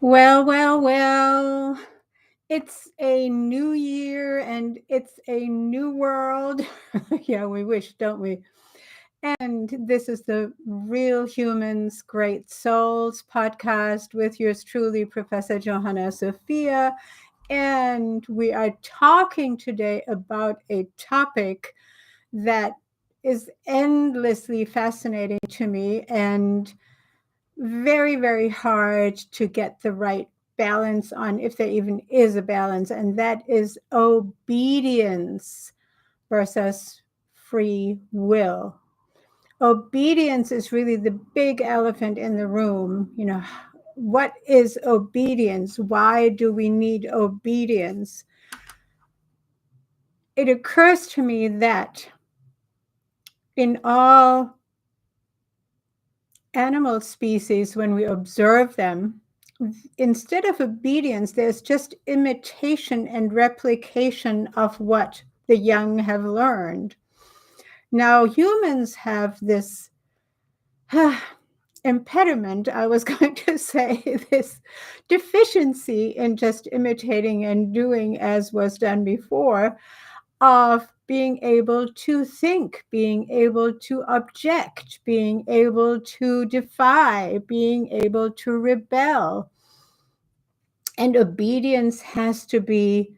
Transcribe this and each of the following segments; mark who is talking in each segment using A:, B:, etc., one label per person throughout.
A: Well, well, well. It's a new year and it's a new world. Yeah, we wish, don't we? And this is the Real Humans, Great Souls podcast with yours truly, Professor Johanna Sophia. And we are talking today about a topic that is endlessly fascinating to me and very, very hard to get the right balance on, if there even is a balance, and that is obedience versus free will. Obedience is really the big elephant in the room. What is obedience? Why do we need obedience? It occurs to me that in all animal species, when we observe them, instead of obedience, there's just imitation and replication of what the young have learned. Now, humans have this impediment, I was going to say, this deficiency in just imitating and doing as was done before, of being able to think, being able to object, being able to defy, being able to rebel. And obedience has to be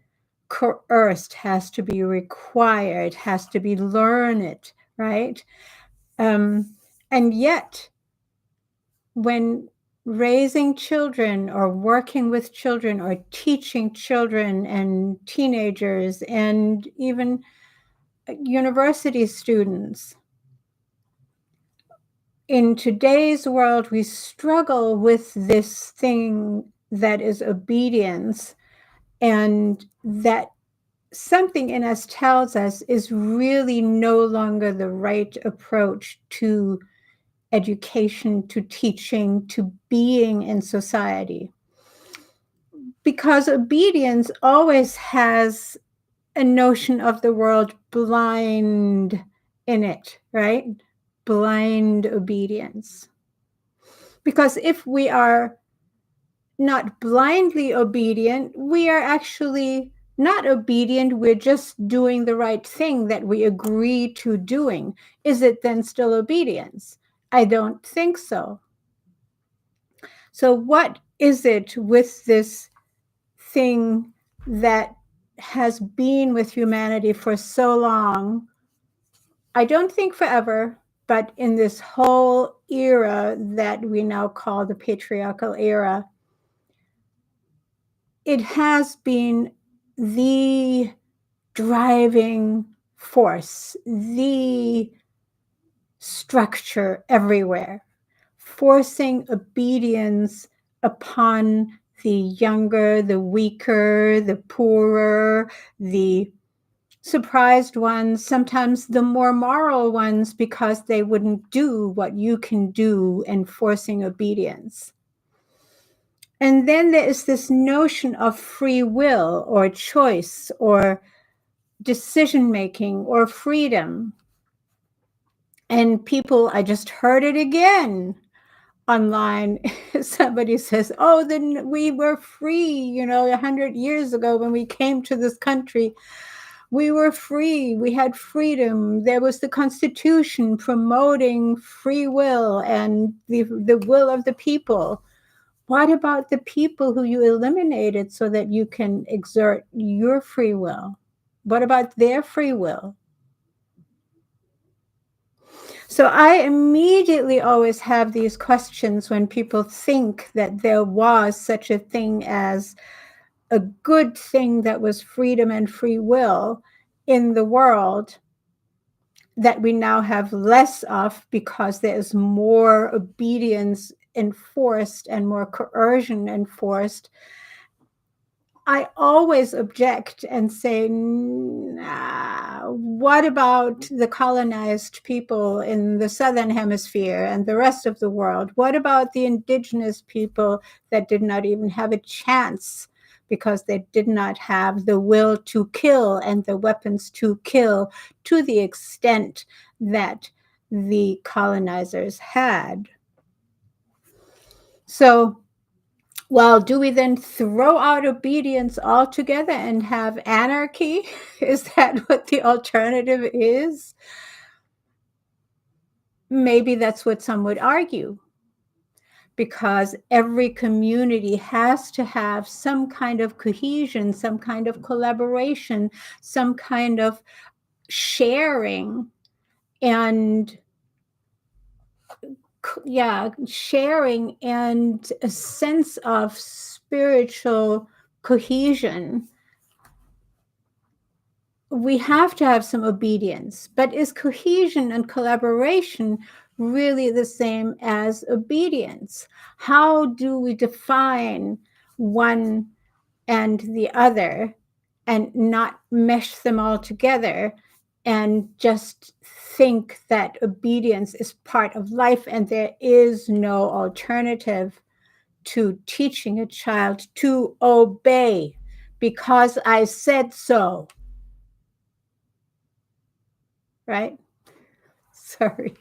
A: coerced, has to be required, has to be learned, right? And yet, when raising children or working with children or teaching children and teenagers and even university students, in today's world, we struggle with this thing that is obedience, and that something in us tells us is really no longer the right approach to education, to teaching, to being in society. Because obedience always has a notion of the world blind in it, right? Blind obedience. Because if we are not blindly obedient, we are actually not obedient. We're just doing the right thing that we agree to doing. Is it then still obedience? I don't think so. So, what is it with this thing that has been with humanity for so long? I don't think forever, but in this whole era that we now call the patriarchal era, it has been the driving force, the structure everywhere, forcing obedience upon the younger, the weaker, the poorer, the surprised ones, sometimes the more moral ones, because they wouldn't do what you can do, and forcing obedience. And then there is this notion of free will or choice or decision making or freedom. And people, I just heard it again online. Somebody says, oh, then we were free, 100 years ago when we came to this country. We were free. We had freedom. There was the Constitution promoting free will and the will of the people. What about the people who you eliminated so that you can exert your free will? What about their free will? So I immediately always have these questions when people think that there was such a thing as a good thing that was freedom and free will in the world, that we now have less of because there is more obedience enforced and more coercion enforced. I always object and say, nah, what about the colonized people in the Southern Hemisphere and the rest of the world? What about the indigenous people that did not even have a chance because they did not have the will to kill and the weapons to kill to the extent that the colonizers had? So Well, do we then throw out obedience altogether and have anarchy? Is that what the alternative is? Maybe that's what some would argue, because every community has to have some kind of cohesion, some kind of collaboration, some kind of sharing, and sharing and a sense of spiritual cohesion. We have to have some obedience, but is cohesion and collaboration really the same as obedience? How do we define one and the other and not mesh them all together and just think that obedience is part of life and there is no alternative to teaching a child to obey because I said so? Right? Sorry.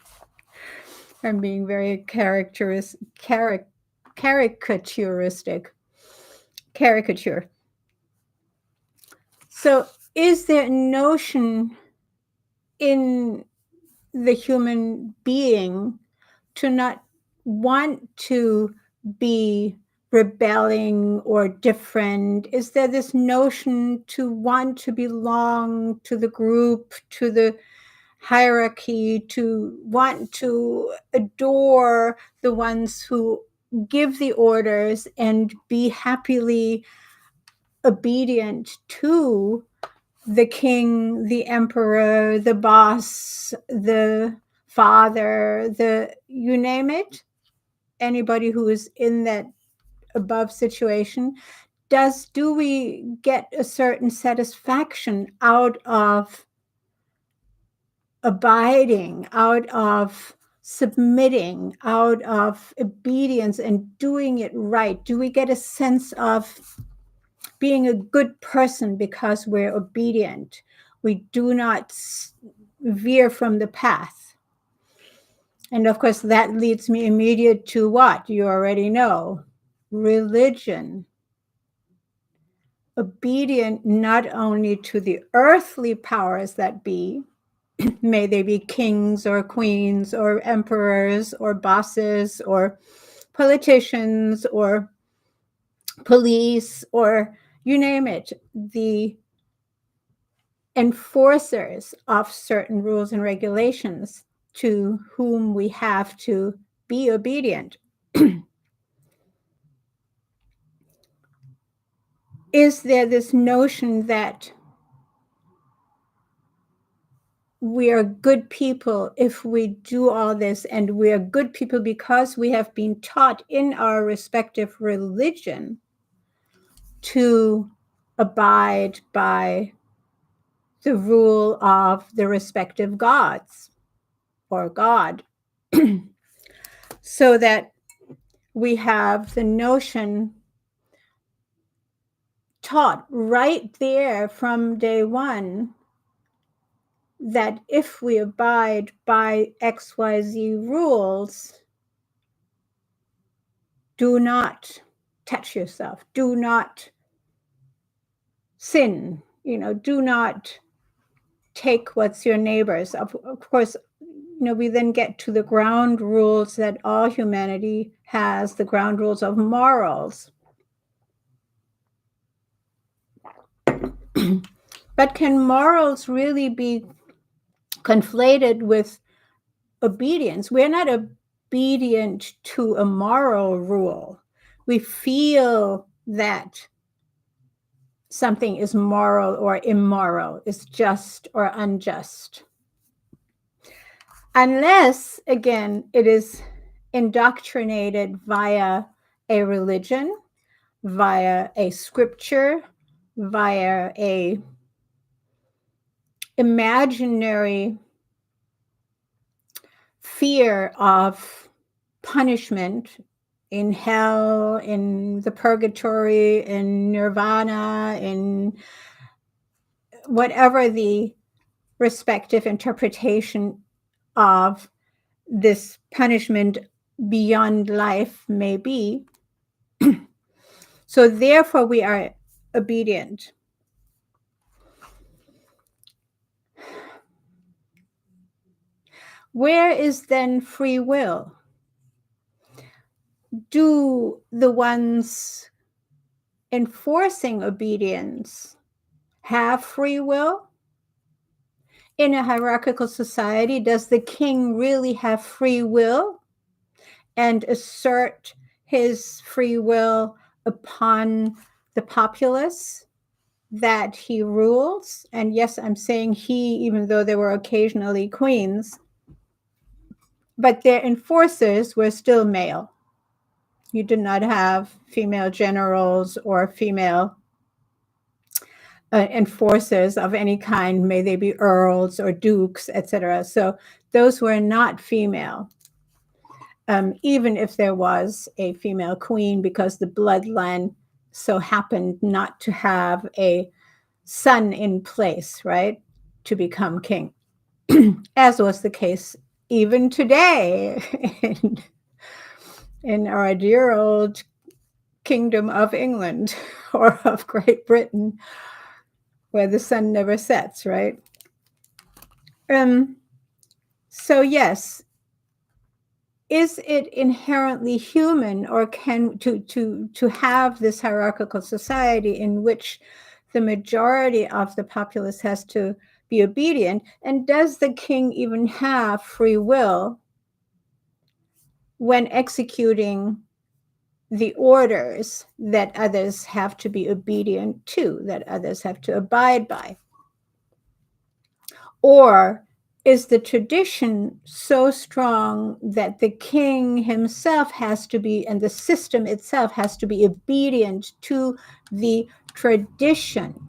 A: I'm being very caricaturistic. Caricature. So, is there a notion in the human being to not want to be rebelling or different? Is there this notion to want to belong to the group, to the hierarchy, to want to adore the ones who give the orders and be happily obedient to the king, the emperor, the boss, the father, the you name it, anybody who is in that above situation? Do we get a certain satisfaction out of abiding, out of submitting, out of obedience and doing it right? Do we get a sense of being a good person because we're obedient? We do not veer from the path. And of course, that leads me immediate to what you already know: religion. Obedient not only to the earthly powers that be, may they be kings or queens or emperors or bosses or politicians or police or you name it, the enforcers of certain rules and regulations to whom we have to be obedient. Is there this notion that we are good people if we do all this, and we are good people because we have been taught in our respective religion to abide by the rule of the respective gods or God? So that we have the notion taught right there from day one that if we abide by XYZ rules, do not touch yourself, do not sin, do not take what's your neighbor's. Of course, we then get to the ground rules that all humanity has, the ground rules of morals. But can morals really be conflated with obedience? We're not obedient to a moral rule. We feel that something is moral or immoral, is just or unjust. Unless, again, it is indoctrinated via a religion, via a scripture, via a imaginary fear of punishment in hell, in the purgatory, in nirvana, in whatever the respective interpretation of this punishment beyond life may be. So therefore we are obedient. Where is then free will? Do the ones enforcing obedience have free will? In a hierarchical society, does the king really have free will and assert his free will upon the populace that he rules? And yes, I'm saying he, even though there were occasionally queens, but their enforcers were still male. You did not have female generals or female enforcers of any kind, may they be earls or dukes, etc. So those were not female, even if there was a female queen, because the bloodline so happened not to have a son in place, right, to become king, as was the case even today in our dear old kingdom of England or of Great Britain, where the sun never sets, right? So yes, is it inherently human, or can to have this hierarchical society in which the majority of the populace has to be obedient? And does the king even have free will when executing the orders that others have to be obedient to, that others have to abide by? Or is the tradition so strong that the king himself has to be, and the system itself has to be obedient to the tradition?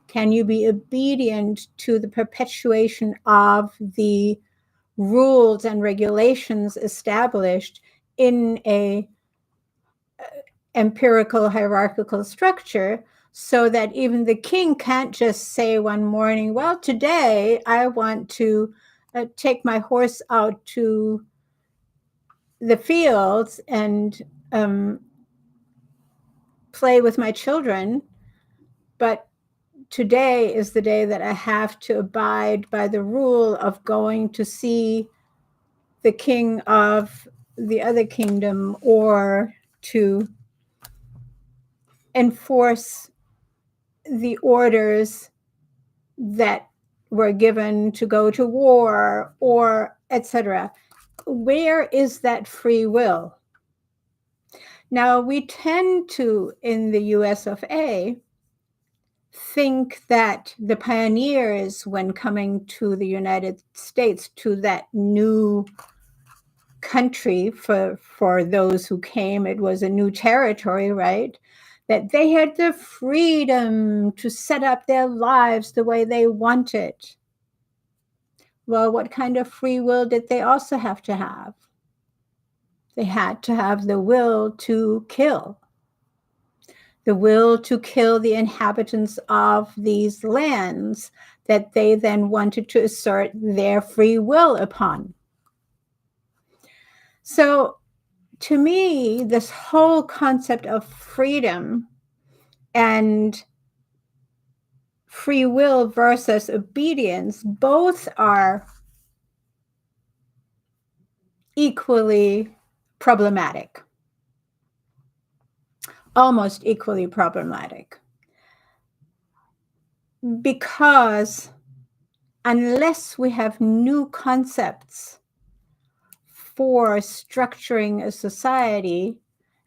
A: Can you be obedient to the perpetuation of the rules and regulations established in a empirical hierarchical structure, so that even the king can't just say one morning, well, today I want to take my horse out to the fields and play with my children, but today is the day that I have to abide by the rule of going to see the king of the other kingdom, or to enforce the orders that were given to go to war, or etc. Where is that free will? Now, we tend to, in the US of A, think that the pioneers, when coming to the United States, to that new country, for those who came, it was a new territory, right? That they had the freedom to set up their lives the way they wanted. Well, what kind of free will did they also have to have? They had to have the will to kill, the will to kill the inhabitants of these lands that they then wanted to assert their free will upon. So, to me, this whole concept of freedom and free will versus obedience, both are equally problematic, almost equally problematic. Because unless we have new concepts for structuring a society,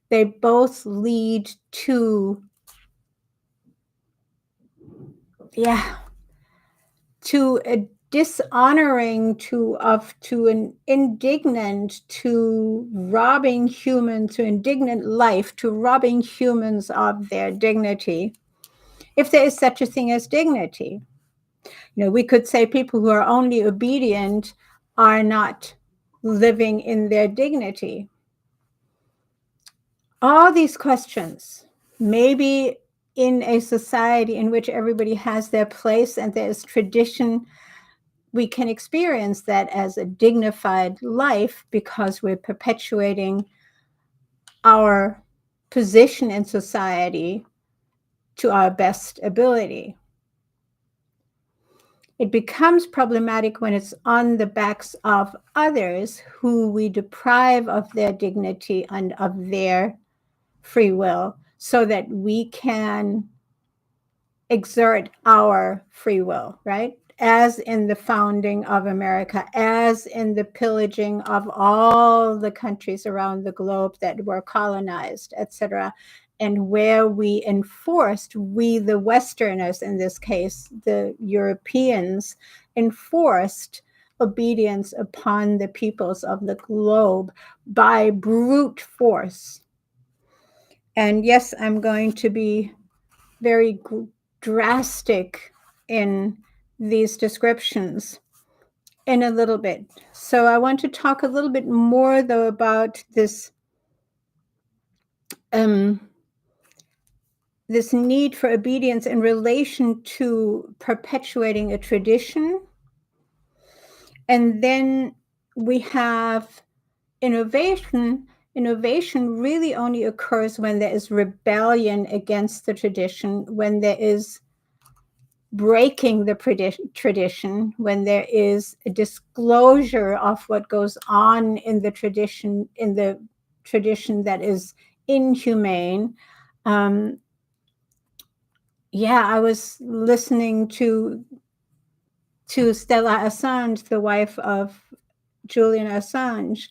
A: they both lead to, to a dishonoring, to an indignant, to robbing humans, to indignant life, to robbing humans of their dignity, if there is such a thing as dignity. We could say people who are only obedient are not living in their dignity. All these questions, maybe in a society in which everybody has their place and there's tradition, we can experience that as a dignified life because we're perpetuating our position in society to our best ability. It becomes problematic when it's on the backs of others who we deprive of their dignity and of their free will so that we can exert our free will, right? As in the founding of America, as in the pillaging of all the countries around the globe that were colonized, etc., and where we enforced, we the Westerners in this case, the Europeans, enforced obedience upon the peoples of the globe by brute force. And yes, I'm going to be very drastic in these descriptions in a little bit. So I want to talk a little bit more, though, about this this need for obedience in relation to perpetuating a tradition. And then we have innovation. Innovation really only occurs when there is rebellion against the tradition, when there is breaking the tradition, when there is a disclosure of what goes on in the tradition that is inhumane. I was listening to Stella Assange, the wife of Julian Assange,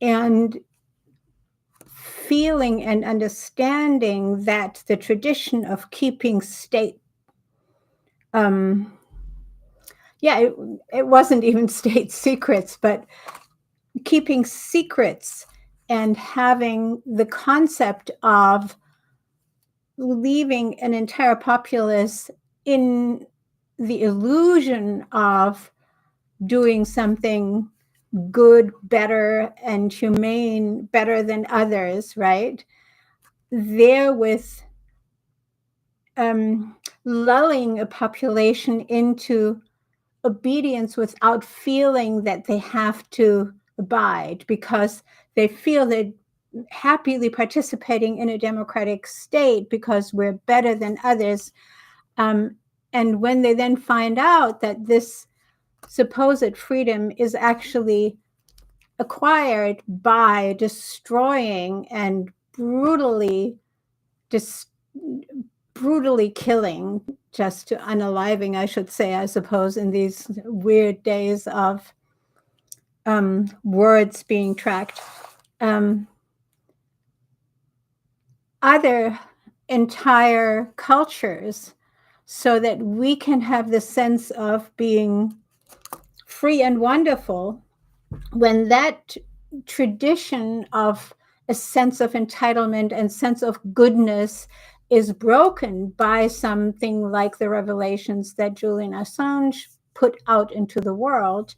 A: and feeling and understanding that the tradition of keeping state it wasn't even state secrets, but keeping secrets and having the concept of leaving an entire populace in the illusion of doing something good, better, and humane, better than others, right? Therewith, lulling a population into obedience without feeling that they have to abide, because they feel they're happily participating in a democratic state because we're better than others. And when they then find out that this supposed freedom is actually acquired by destroying and brutally killing, just to unaliving, I should say, I suppose, in these weird days of words being tracked. Other entire cultures, so that we can have the sense of being free and wonderful, when that tradition of a sense of entitlement and sense of goodness is broken by something like the revelations that Julian Assange put out into the world.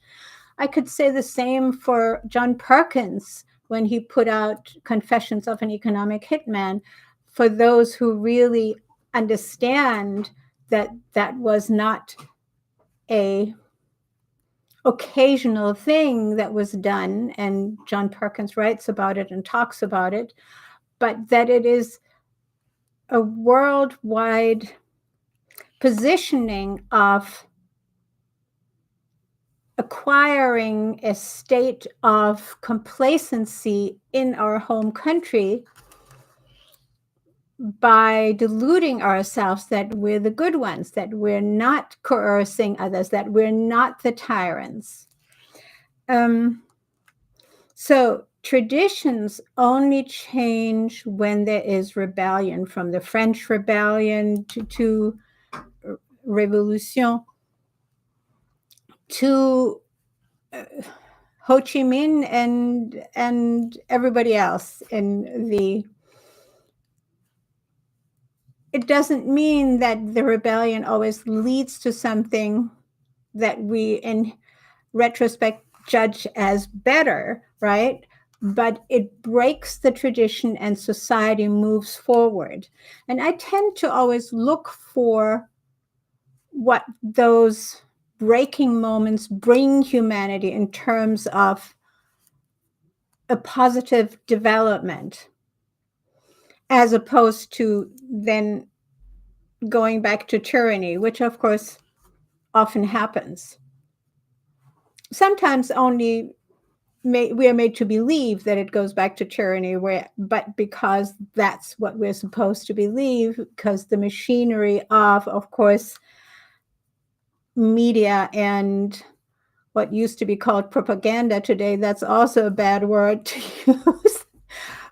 A: I could say the same for John Perkins when he put out Confessions of an Economic Hitman. For those who really understand that that was not a occasional thing that was done, and John Perkins writes about it and talks about it, but that it is a worldwide positioning of acquiring a state of complacency in our home country by deluding ourselves that we're the good ones, that we're not coercing others, that we're not the tyrants. So traditions only change when there is rebellion, from the French Rebellion to Revolution to Ho Chi Minh and everybody else in the. It doesn't mean that the rebellion always leads to something that we, in retrospect, judge as better, right? But it breaks the tradition and society moves forward. And I tend to always look for what those breaking moments bring humanity in terms of a positive development. as opposed to then going back to tyranny, which of course often happens. Sometimes only we are made to believe that it goes back to tyranny, but because that's what we're supposed to believe, because the machinery of course, media and what used to be called propaganda today, that's also a bad word to use,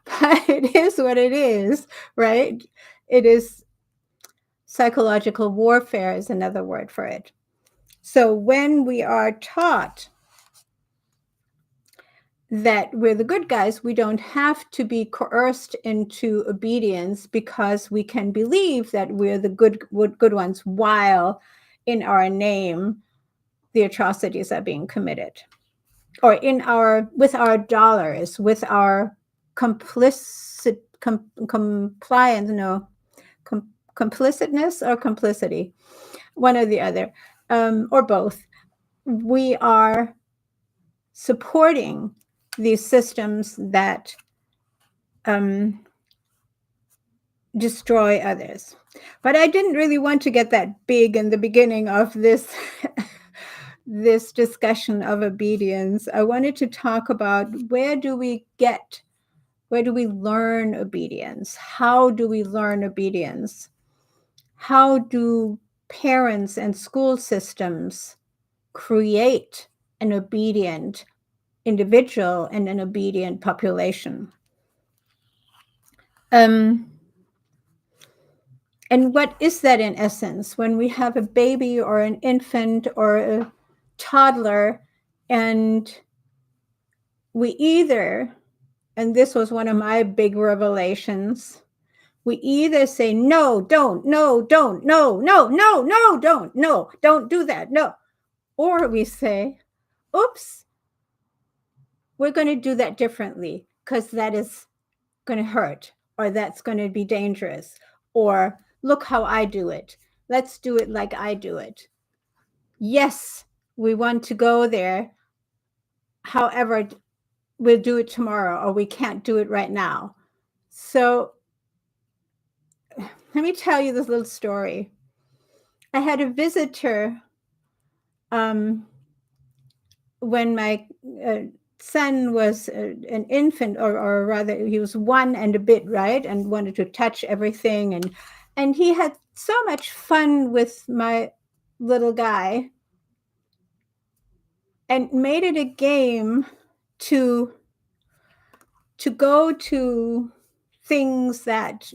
A: but it is what it is, right? It is psychological warfare is another word for it. So when we are taught that we're the good guys, we don't have to be coerced into obedience because we can believe that we're the good ones, while in our name the atrocities are being committed, or with our dollars, with our complicitness or complicity, one or the other, or both. We are supporting these systems that destroy others. But I didn't really want to get that big in the beginning of this this discussion of obedience. I wanted to talk about where do we learn obedience? How do we learn obedience? How do parents and school systems create an obedient individual and an obedient population? And what is that in essence? When we have a baby or an infant or a toddler, and we either, and this was one of my big revelations, we either say, no, don't, no, don't, no, no, no, no, don't do that, no. Or we say, oops, we're going to do that differently because that is going to hurt, or that's going to be dangerous, or look how I do it. Let's do it like I do it. Yes, we want to go there. However, we'll do it tomorrow, or we can't do it right now. So let me tell you this little story. I had a visitor when my son was an infant, or rather he was one and a bit, right, and wanted to touch everything, and he had so much fun with my little guy and made it a game to go to things that,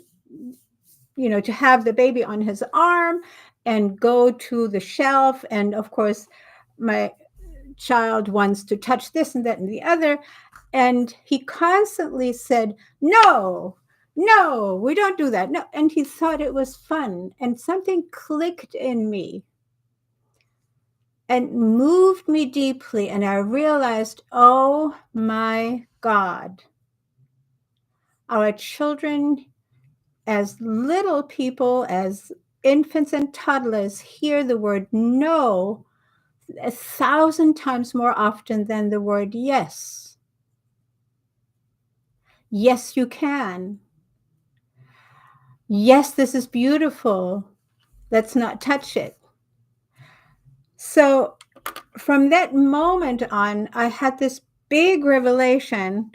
A: to have the baby on his arm and go to the shelf, and of course my child wants to touch this and that and the other. And he constantly said, no, we don't do that. No. And he thought it was fun. And something clicked in me and moved me deeply. And I realized, oh my God, our children, as little people, as infants and toddlers, hear the word no 1,000 times more often than the word yes. Yes, you can. Yes, this is beautiful. Let's not touch it. So from that moment on, I had this big revelation.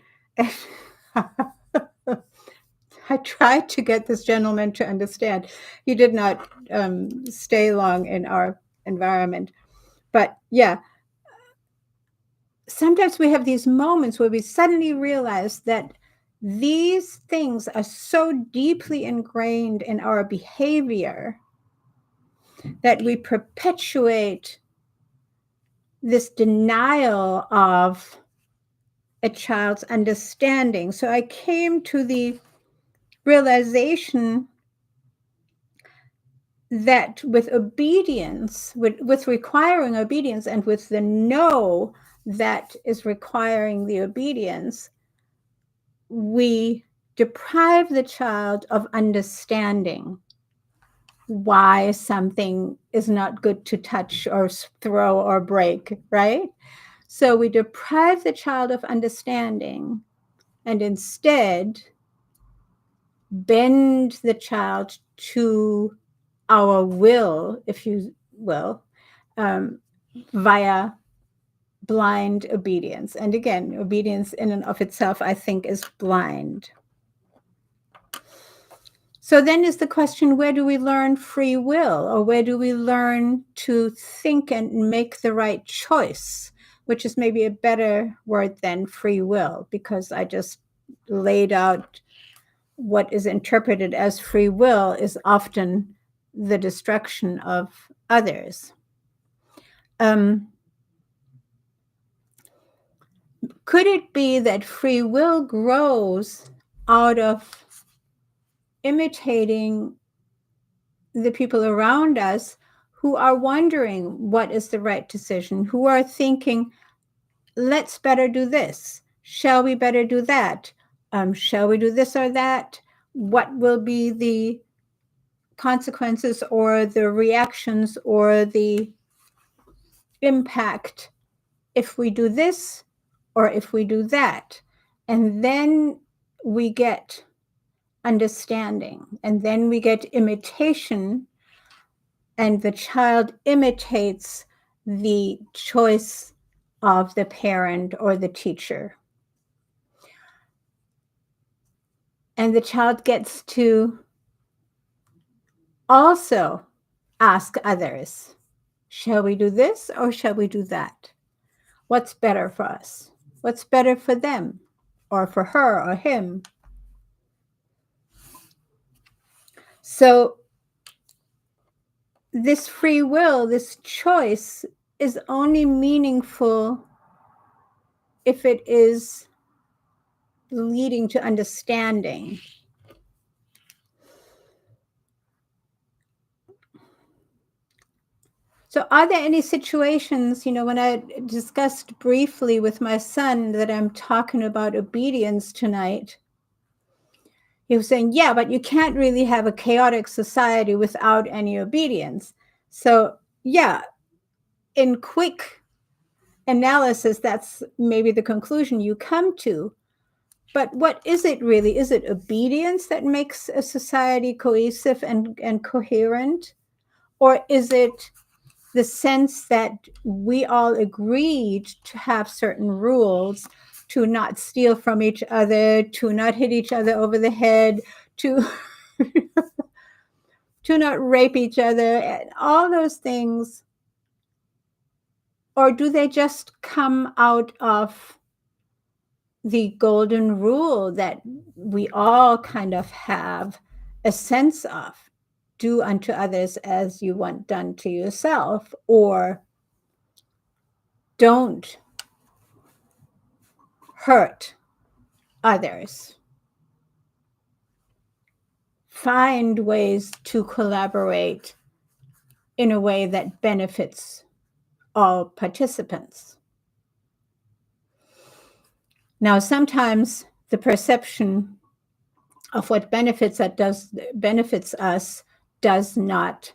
A: I tried to get this gentleman to understand. He did not stay long in our environment. But yeah, sometimes we have these moments where we suddenly realize that these things are so deeply ingrained in our behavior that we perpetuate this denial of a child's understanding. So I came to the realization that with obedience, with requiring obedience, and with the no that is requiring the obedience, we deprive the child of understanding why something is not good to touch or throw or break, right? So we deprive the child of understanding and instead bend the child to our will, if you will, via blind obedience. And again, obedience in and of itself, I think, is blind. So then is the question, where do we learn free will, or where do we learn to think and make the right choice, which is maybe a better word than free will, because I just laid out what is interpreted as free will is often the destruction of others. Could it be that free will grows out of imitating the people around us who are wondering what is the right decision, who are thinking, let's better do this. Shall we better do that? Shall we do this or that? What will be the consequences or the reactions or the impact if we do this or if we do that? And then we get understanding, and then we get imitation, and the child imitates the choice of the parent or the teacher. And the child gets to also ask others, shall we do this or shall we do that? What's better for us? What's better for them or for her or him? So this free will, this choice, is only meaningful if it is leading to understanding. So are there any situations, when I discussed briefly with my son that I'm talking about obedience tonight, he was saying, yeah, but you can't really have a chaotic society without any obedience. So yeah, in quick analysis, that's maybe the conclusion you come to. But what is it really? Is it obedience that makes a society cohesive and coherent? Or is it the sense that we all agreed to have certain rules, to not steal from each other, to not hit each other over the head, to to not rape each other, and all those things? Or do they just come out of the golden rule that we all kind of have a sense of? Do unto others as you want done to yourself, or don't hurt others. Find ways to collaborate in a way that benefits all participants. Now, sometimes the perception of what benefits us does not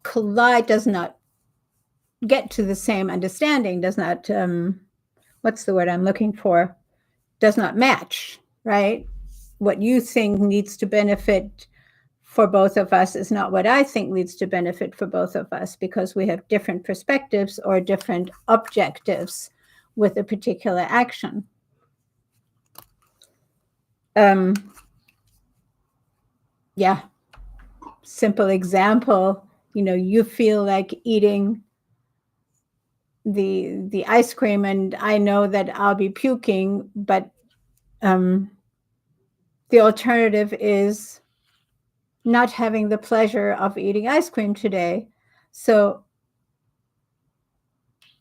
A: collide, does not get to the same understanding, does not, what's the word I'm looking for? Does not match, right? What you think needs to benefit for both of us is not what I think needs to benefit for both of us, because we have different perspectives or different objectives with a particular action. Yeah, simple example, you feel like eating the ice cream, and I know that I'll be puking, but the alternative is not having the pleasure of eating ice cream today. So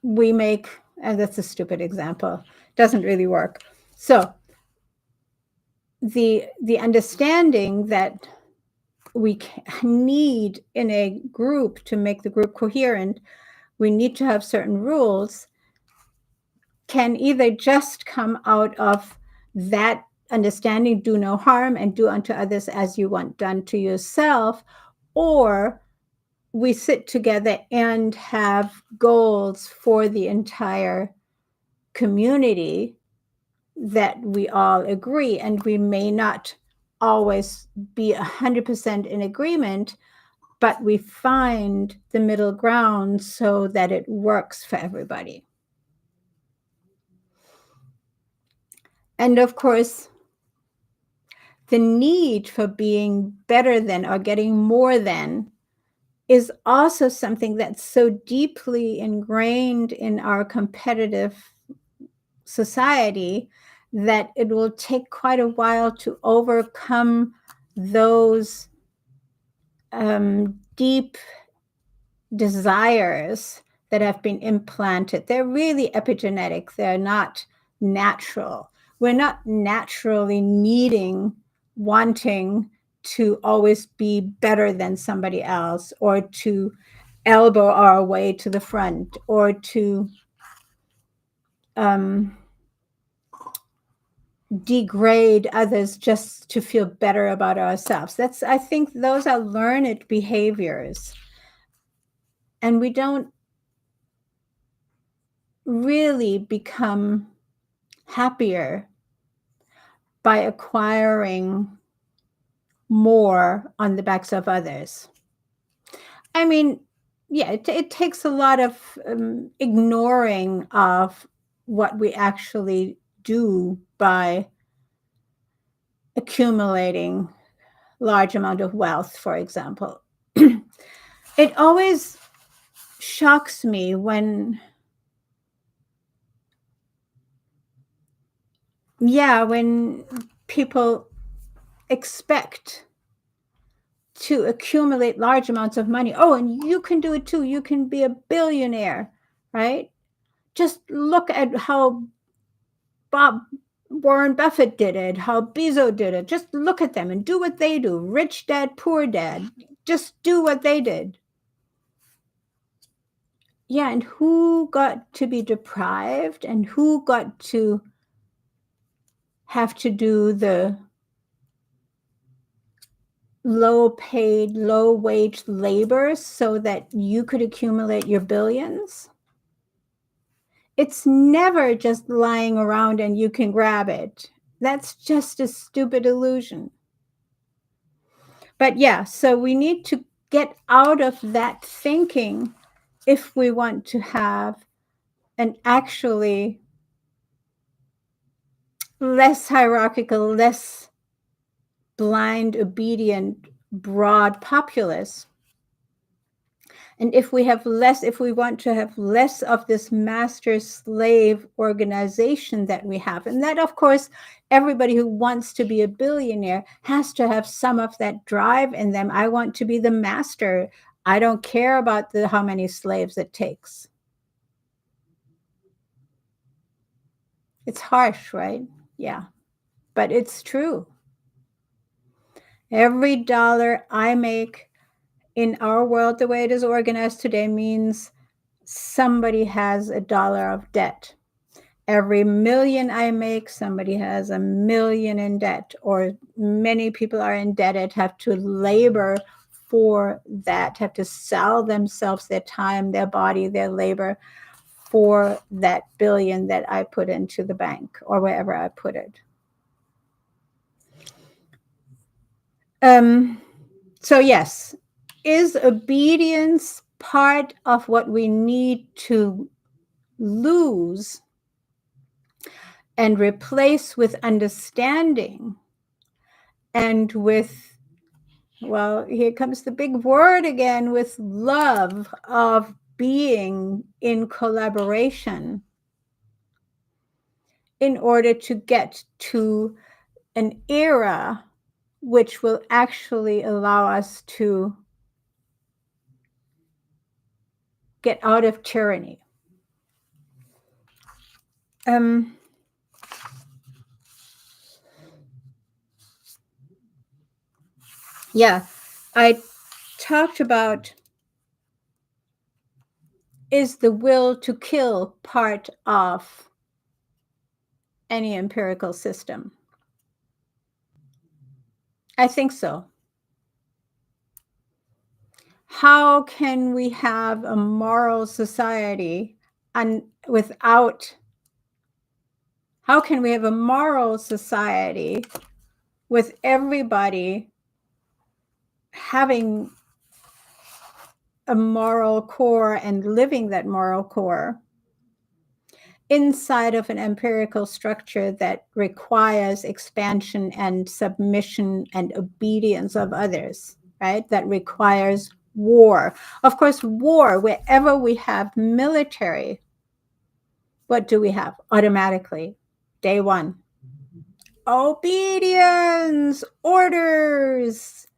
A: we make, and that's a stupid example, doesn't really work. So the understanding that we need in a group to make the group coherent, we need to have certain rules, can either just come out of that understanding, do no harm and do unto others as you want done to yourself, or we sit together and have goals for the entire community that we all agree, and we may not always be 100% in agreement, but we find the middle ground so that it works for everybody. And of course, the need for being better than or getting more than is also something that's so deeply ingrained in our competitive society that it will take quite a while to overcome those deep desires that have been implanted. They're really epigenetic, they're not natural. We're not naturally wanting to always be better than somebody else, or to elbow our way to the front, or to degrade others just to feel better about ourselves. I think those are learned behaviors. And we don't really become happier by acquiring more on the backs of others. I mean, yeah, it takes a lot of ignoring of what we actually do by accumulating large amount of wealth, for example. It always shocks me when people expect to accumulate large amounts of money. Oh, and you can do it too. You can be a billionaire, right? Just look at how Warren Buffett did it, how Bezos did it. Just look at them and do what they do. Rich dad, poor dad. Just do what they did. Yeah, and who got to be deprived, and who got to have to do the low paid, low wage labor so that you could accumulate your billions? It's never just lying around and you can grab it. That's just a stupid illusion. But yeah, so we need to get out of that thinking if we want to have an actually less hierarchical, less blind, obedient, broad populace. And if we want to have less of this master slave organization that we have, and that, of course, everybody who wants to be a billionaire has to have some of that drive in them. I want to be the master. I don't care about how many slaves it takes. It's harsh, right? Yeah, but it's true. Every dollar I make in our world, the way it is organized today, means somebody has a dollar of debt. Every million I make, somebody has a million in debt, or many people are indebted, have to labor for that, have to sell themselves, their time, their body, their labor for that billion that I put into the bank or wherever I put it. So yes, is obedience part of what we need to lose and replace with understanding and with, well, here comes the big word again, with love of being in collaboration in order to get to an era which will actually allow us to get out of tyranny. Yeah, I talked about, is the will to kill part of any empirical system? I think so. How can we have a moral society without How can we have a moral society with everybody having a moral core and living that moral core inside of an empirical structure that requires expansion and submission and obedience of others, right? That requires war. Of course, war, wherever we have military, what do we have automatically? Day one, obedience, orders,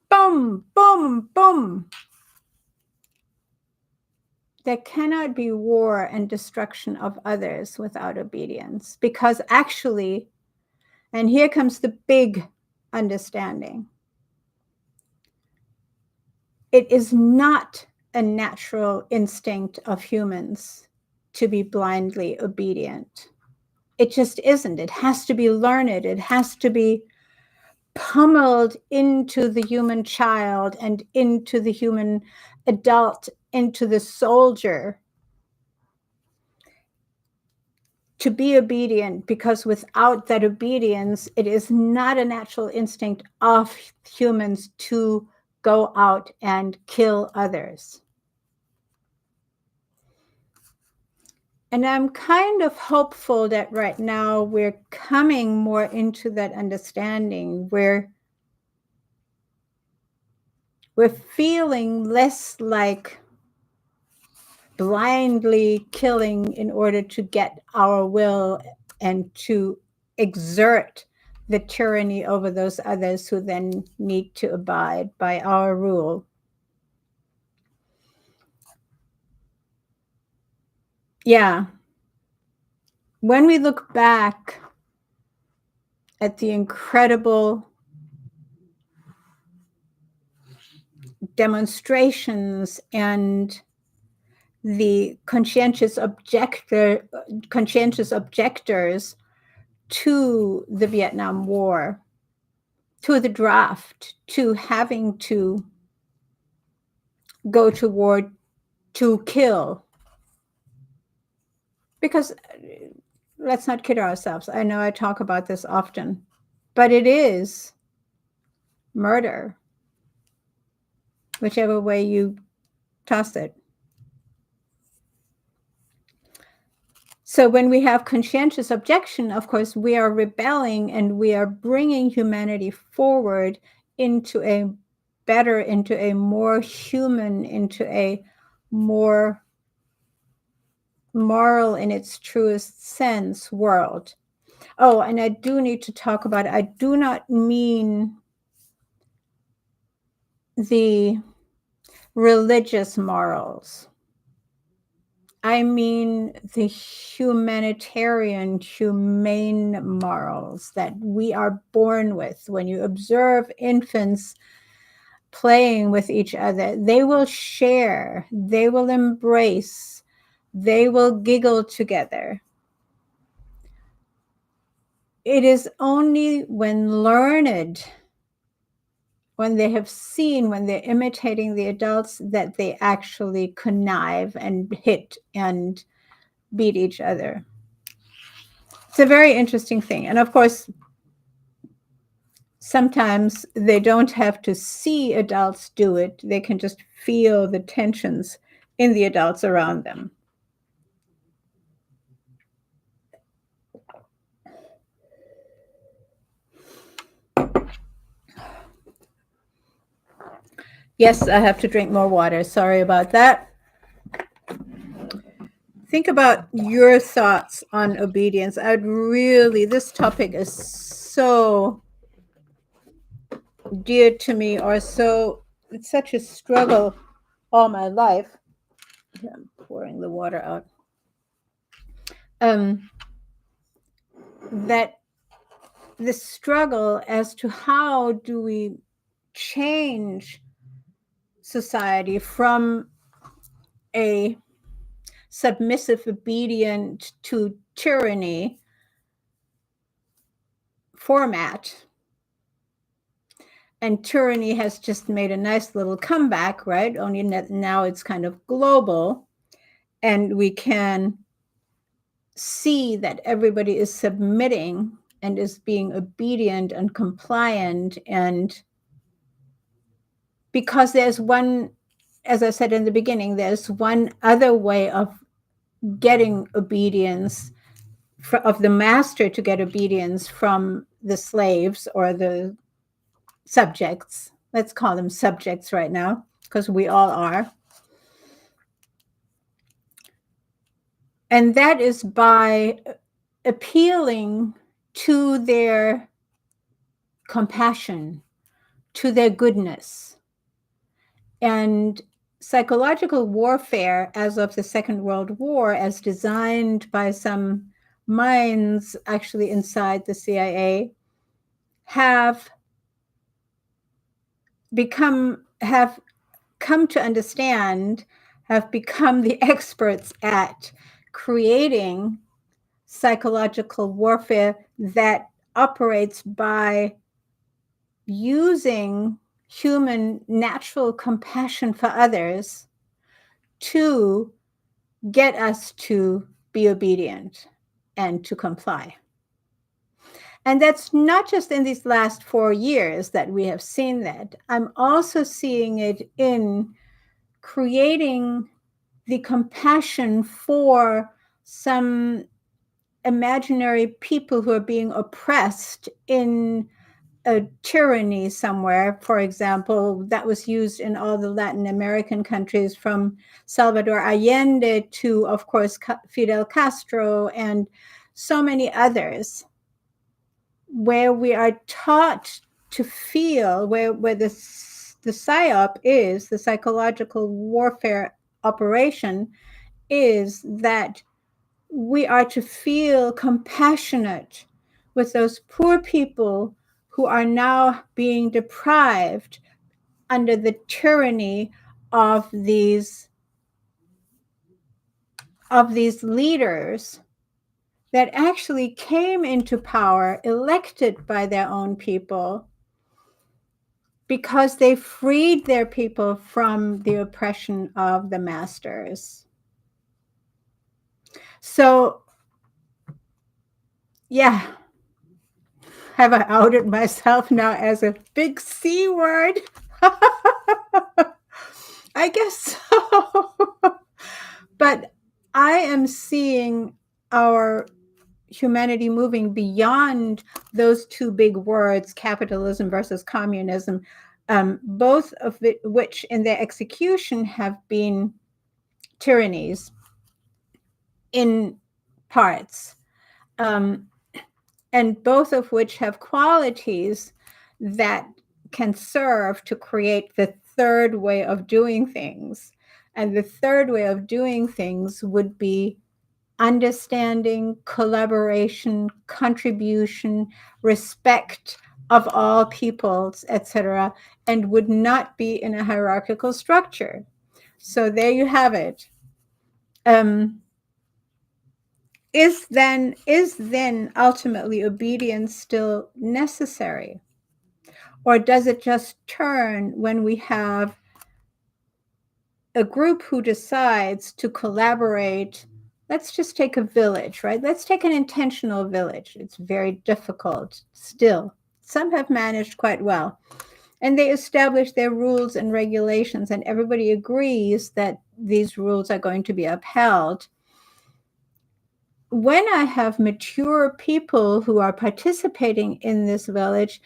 A: boom, boom, boom. There cannot be war and destruction of others without obedience, because actually, and here comes the big understanding, it is not a natural instinct of humans to be blindly obedient. It just isn't. It has to be learned. It has to be pummeled into the human child and into the human adult, into the soldier, to be obedient, because without that obedience, it is not a natural instinct of humans to go out and kill others. And I'm kind of hopeful that right now we're coming more into that understanding where we're feeling less like blindly killing in order to get our will and to exert the tyranny over those others who then need to abide by our rule. Yeah. When we look back at the incredible demonstrations and the conscientious objectors to the Vietnam War, to the draft, to having to go to war to kill. Because let's not kid ourselves. I know I talk about this often, but it is murder, whichever way you toss it. So when we have conscientious objection, of course, we are rebelling and we are bringing humanity forward into a better, into a more human, into a more moral in its truest sense world. Oh, and I do need to talk about it. I do not mean the religious morals. I mean the humanitarian, humane morals that we are born with. When you observe infants playing with each other, they will share, they will embrace, they will giggle together. It is only when learned, when they have seen, when they're imitating the adults, that they actually connive and hit and beat each other. It's a very interesting thing. And of course, sometimes they don't have to see adults do it. They can just feel the tensions in the adults around them. Yes, I have to drink more water. Sorry about that. Think about your thoughts on obedience. This topic is so dear to me, or it's such a struggle all my life. I'm pouring the water out. That the struggle as to how do we change society from a submissive, obedient to tyranny format. And tyranny has just made a nice little comeback, right? Only now it's kind of global, and we can see that everybody is submitting and is being obedient and compliant, and because there's one, as I said in the beginning, there's one other way of getting obedience of the master to get obedience from the slaves or the subjects. Let's call them subjects right now, because we all are. And that is by appealing to their compassion, to their goodness. And psychological warfare, as of the Second World War, as designed by some minds actually inside the CIA, have come to understand, have become the experts at creating psychological warfare that operates by using human natural compassion for others to get us to be obedient and to comply. And that's not just in these last 4 years that we have seen that. I'm also seeing it in creating the compassion for some imaginary people who are being oppressed in a tyranny somewhere. For example, that was used in all the Latin American countries, from Salvador Allende to, of course, Fidel Castro and so many others, where we are taught to feel, where the PSYOP is, the psychological warfare operation, is that we are to feel compassionate with those poor people who are now being deprived under the tyranny of these leaders that actually came into power, elected by their own people, because they freed their people from the oppression of the masters. So, yeah, have I outed myself now as a big C word? I guess so. But I am seeing our humanity moving beyond those two big words, capitalism versus communism, both of which in their execution have been tyrannies in parts, and both of which have qualities that can serve to create the third way of doing things. And the third way of doing things would be understanding, collaboration, contribution, respect of all peoples, etc., and would not be in a hierarchical structure. So there you have it. Is then ultimately obedience still necessary? Or does it just turn when we have a group who decides to collaborate? Let's just take a village, right? Let's take an intentional village. It's very difficult still. Some have managed quite well. And they establish their rules and regulations, and everybody agrees that these rules are going to be upheld. When I have mature people who are participating in this village,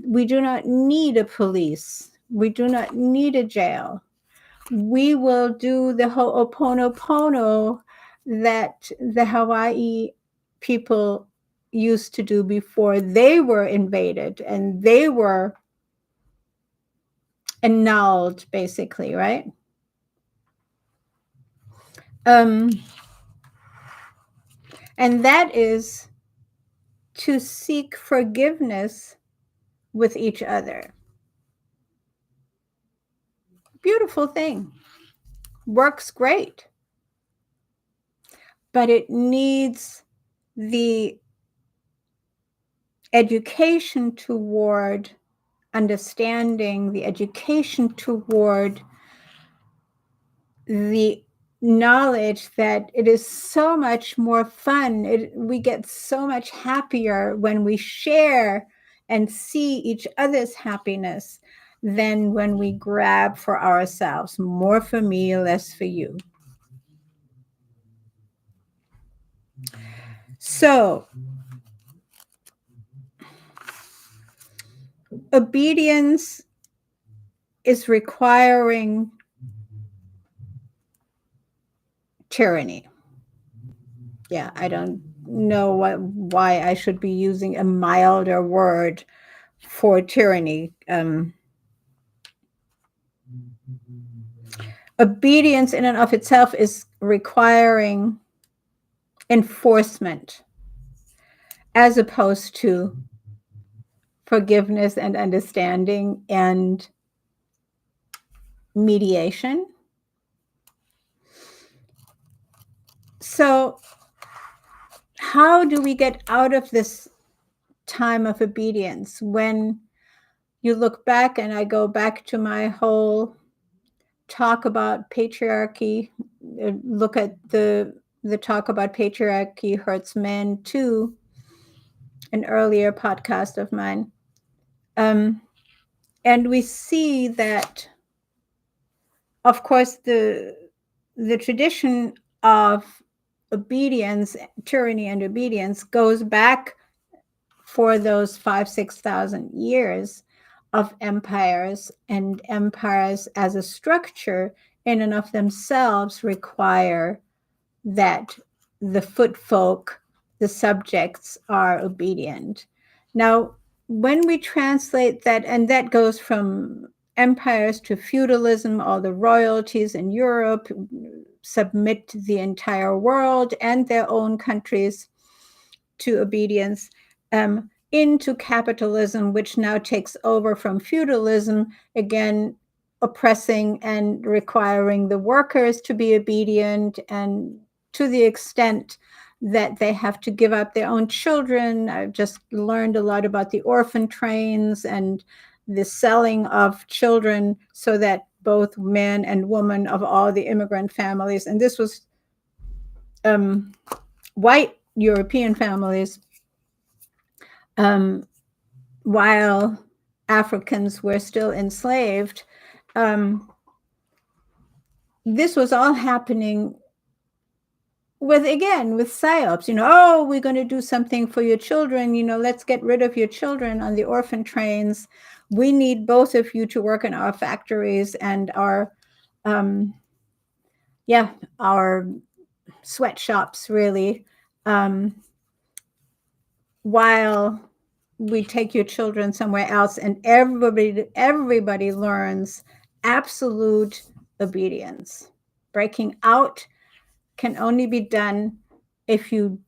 A: we do not need a police. We do not need a jail. We will do the ho'oponopono that the Hawaii people used to do before they were invaded and they were annulled, basically, right? And that is to seek forgiveness with each other. Beautiful thing. Works great. But it needs the education toward understanding, the education toward the knowledge that it is so much more fun. We get so much happier when we share and see each other's happiness than when we grab for ourselves. More for me, less for you. So, obedience is requiring tyranny. Yeah, I don't know why I should be using a milder word for tyranny. Obedience in and of itself is requiring enforcement as opposed to forgiveness and understanding and mediation. So, how do we get out of this time of obedience? When you look back, and I go back to my whole talk about patriarchy, look at the talk about patriarchy hurts men too, an earlier podcast of mine. And we see that, of course, the tradition of obedience, tyranny and obedience goes back for those 5,000-6,000 years of empires, and empires as a structure in and of themselves require that the footfolk, the subjects, are obedient. Now, when we translate that, and that goes from empires to feudalism, all the royalties in Europe submit the entire world and their own countries to obedience, into capitalism, which now takes over from feudalism, again, oppressing and requiring the workers to be obedient, and to the extent that they have to give up their own children. I've just learned a lot about the orphan trains and the selling of children so that both men and women of all the immigrant families, and this was white European families, while Africans were still enslaved. This was all happening with psyops. Oh, we're going to do something for your children. Let's get rid of your children on the orphan trains. We need both of you to work in our factories and our sweatshops, really, while we take your children somewhere else. And everybody learns absolute obedience. Breaking out can only be done if you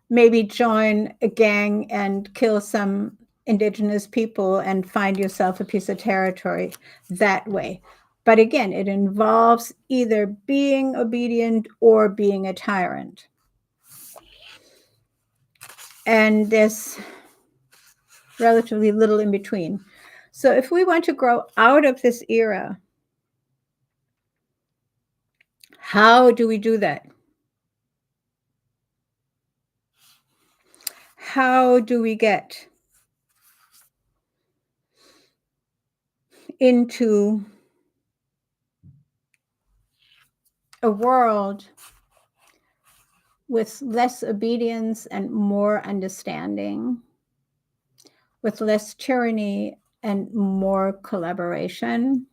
A: maybe join a gang and kill some indigenous people and find yourself a piece of territory that way. But again, it involves either being obedient or being a tyrant. And there's relatively little in between. So if we want to grow out of this era, how do we do that? How do we get into a world with less obedience and more understanding, with less tyranny and more collaboration?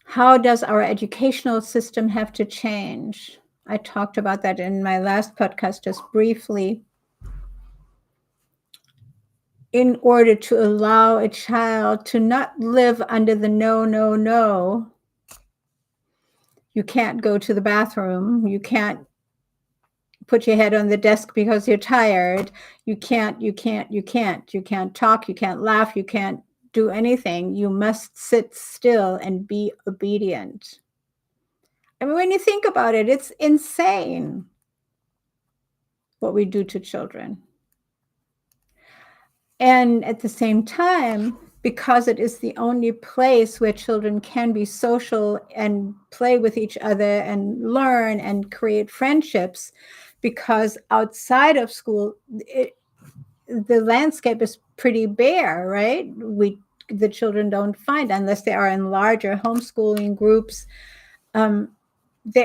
A: How does our educational system have to change? I talked about that in my last podcast just briefly. In order to allow a child to not live under the no, no, no. You can't go to the bathroom. You can't put your head on the desk because you're tired. You can't talk. You can't laugh. You can't do anything. You must sit still and be obedient. I mean, when you think about it, it's insane what we do to children. And at the same time, because it is the only place where children can be social and play with each other and learn and create friendships, because outside of school, the landscape is pretty bare, right? The children don't find, unless they are in larger homeschooling groups, there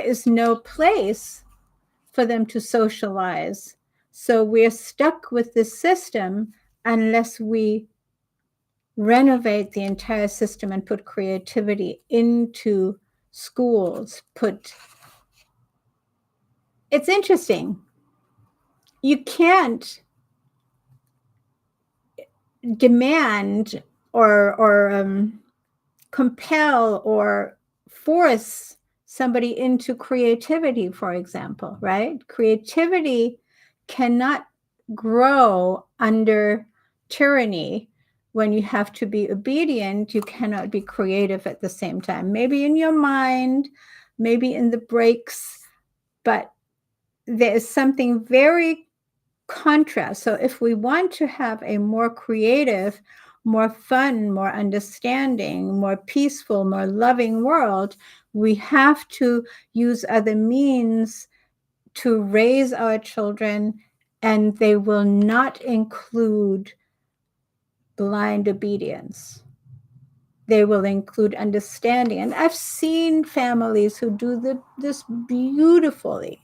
A: is no place for them to socialize. So we're stuck with this system unless we renovate the entire system and put creativity into schools. It's interesting. You can't demand or compel or force somebody into creativity, for example, right? Creativity cannot grow under tyranny. When you have to be obedient, you cannot be creative at the same time. Maybe in your mind, maybe in the breaks, but there is something very contrast. So if we want to have a more creative, more fun, more understanding, more peaceful, more loving world, we have to use other means to raise our children, and they will not include blind obedience. They will include understanding. And I've seen families who do this beautifully,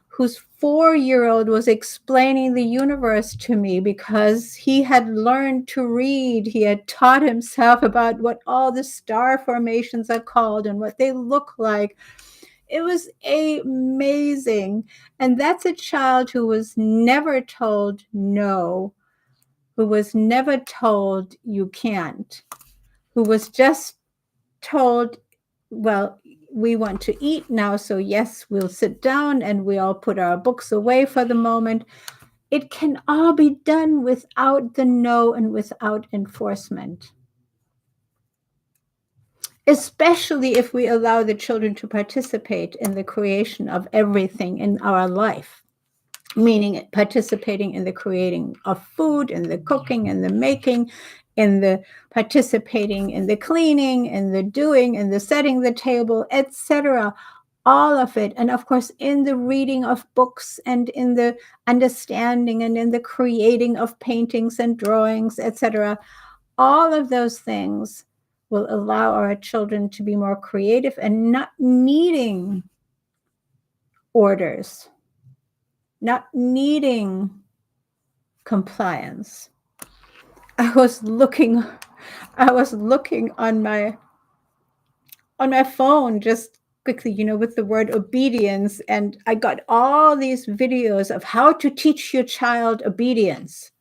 A: whose 4-year-old was explaining the universe to me because he had learned to read. He had taught himself about what all the star formations are called and what they look like. It was amazing. And that's a child who was never told no, who was never told you can't, who was just told, well, we want to eat now, so yes, we'll sit down and we all put our books away for the moment. It can all be done without the no and without enforcement, especially if we allow the children to participate in the creation of everything in our life, meaning participating in the creating of food, in the cooking, in the making, in the participating in the cleaning, in the doing, in the setting the table, etc. All of it. And of course, in the reading of books and in the understanding and in the creating of paintings and drawings, etc. All of those things will allow our children to be more creative and not needing orders, not needing compliance. I was looking on my phone just quickly, with the word obedience, and I got all these videos of how to teach your child obedience.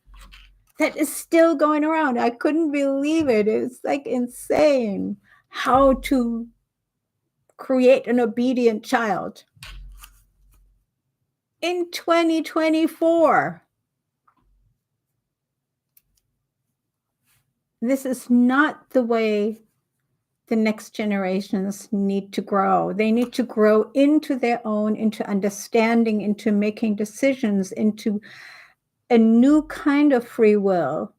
A: That is still going around. I couldn't believe it. It's like insane. How to create an obedient child in 2024. This is not the way the next generations need to grow. They need to grow into their own, into understanding, into making decisions, into a new kind of free will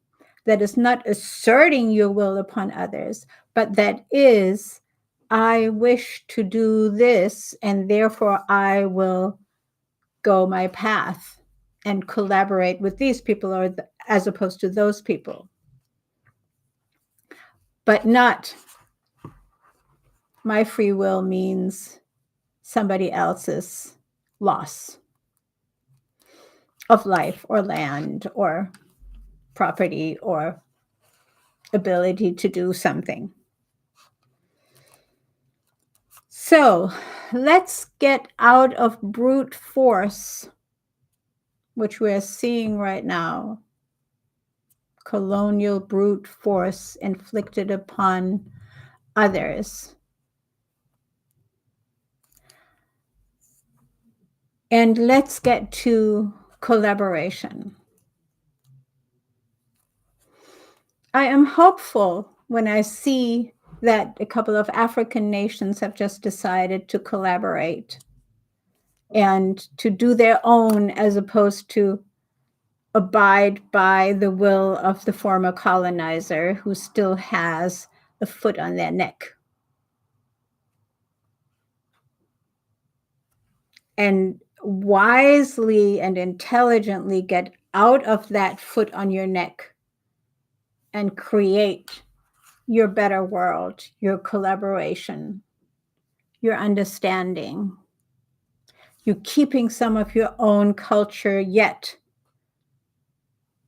A: that is not asserting your will upon others, but that is, I wish to do this, and therefore I will go my path and collaborate with these people, or as opposed to those people. But not my free will means somebody else's loss of life or land or property or ability to do something. So let's get out of brute force, which we're seeing right now, colonial brute force inflicted upon others. And let's get to collaboration. I am hopeful when I see that a couple of African nations have just decided to collaborate and to do their own, as opposed to abide by the will of the former colonizer who still has a foot on their neck. And wisely and intelligently get out of that foot on your neck and create your better world, your collaboration, your understanding. You're keeping some of your own culture, yet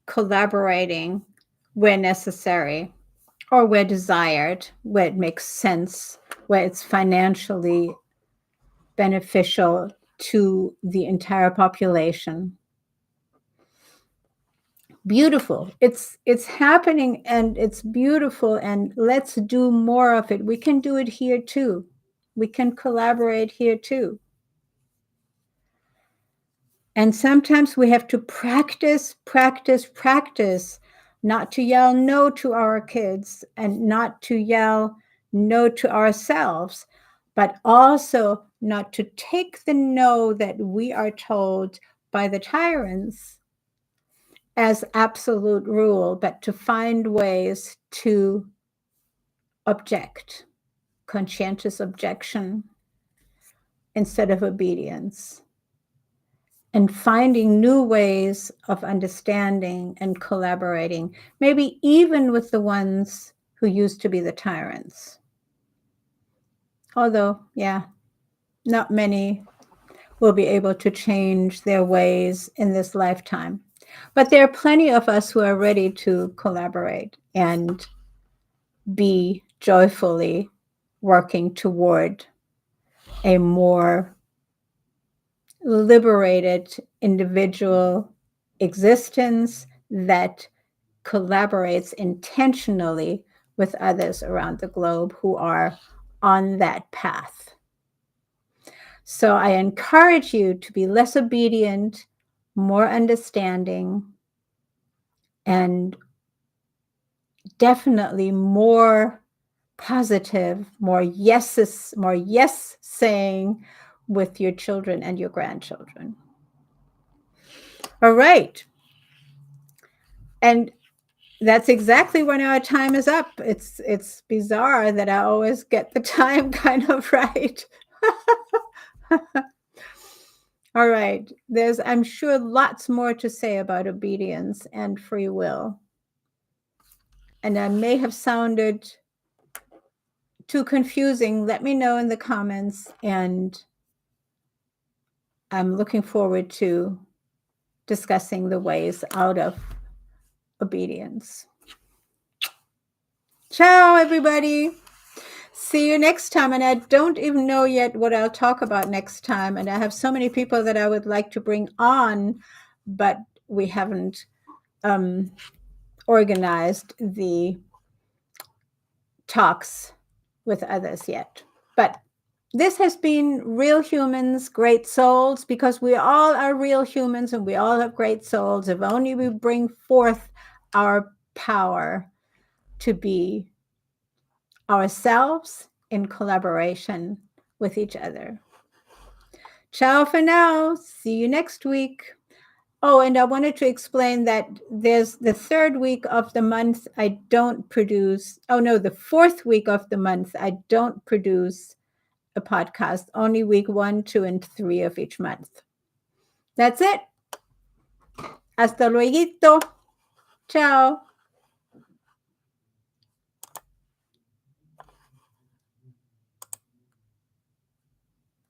A: collaborating where necessary or where desired, where it makes sense, where it's financially beneficial to the entire population. Beautiful. It's happening and it's beautiful, and let's do more of it. We can do it here too. We can collaborate here too. And sometimes we have to practice, practice, practice, not to yell no to our kids and not to yell no to ourselves, but also not to take the no that we are told by the tyrants as absolute rule, but to find ways to object, conscientious objection instead of obedience, and finding new ways of understanding and collaborating, maybe even with the ones who used to be the tyrants. Although, yeah, not many will be able to change their ways in this lifetime. But there are plenty of us who are ready to collaborate and be joyfully working toward a more liberated individual existence that collaborates intentionally with others around the globe who are on that path. So I encourage you to be less obedient, more understanding, and definitely more positive, more yeses, more yes saying with your children and your grandchildren. All right. And that's exactly when our time is up. It's bizarre that I always get the time kind of right. All right. There's, I'm sure, lots more to say about obedience and free will. And I may have sounded too confusing. Let me know in the comments. And I'm looking forward to discussing the ways out of obedience. Ciao, everybody. See you next time. And I don't even know yet what I'll talk about next time. And I have so many people that I would like to bring on, but we haven't organized the talks with others yet. But this has been Real Humans, Great Souls, because we all are real humans and we all have great souls. If only we bring forth our power to be ourselves in collaboration with each other. Ciao for now. See you next week. Oh, and I wanted to explain that there's the third week of the month I don't produce. Oh, no, the fourth week of the month I don't produce a podcast. Only week 1, 2, and 3 of each month. That's it. Hasta luego. Ciao.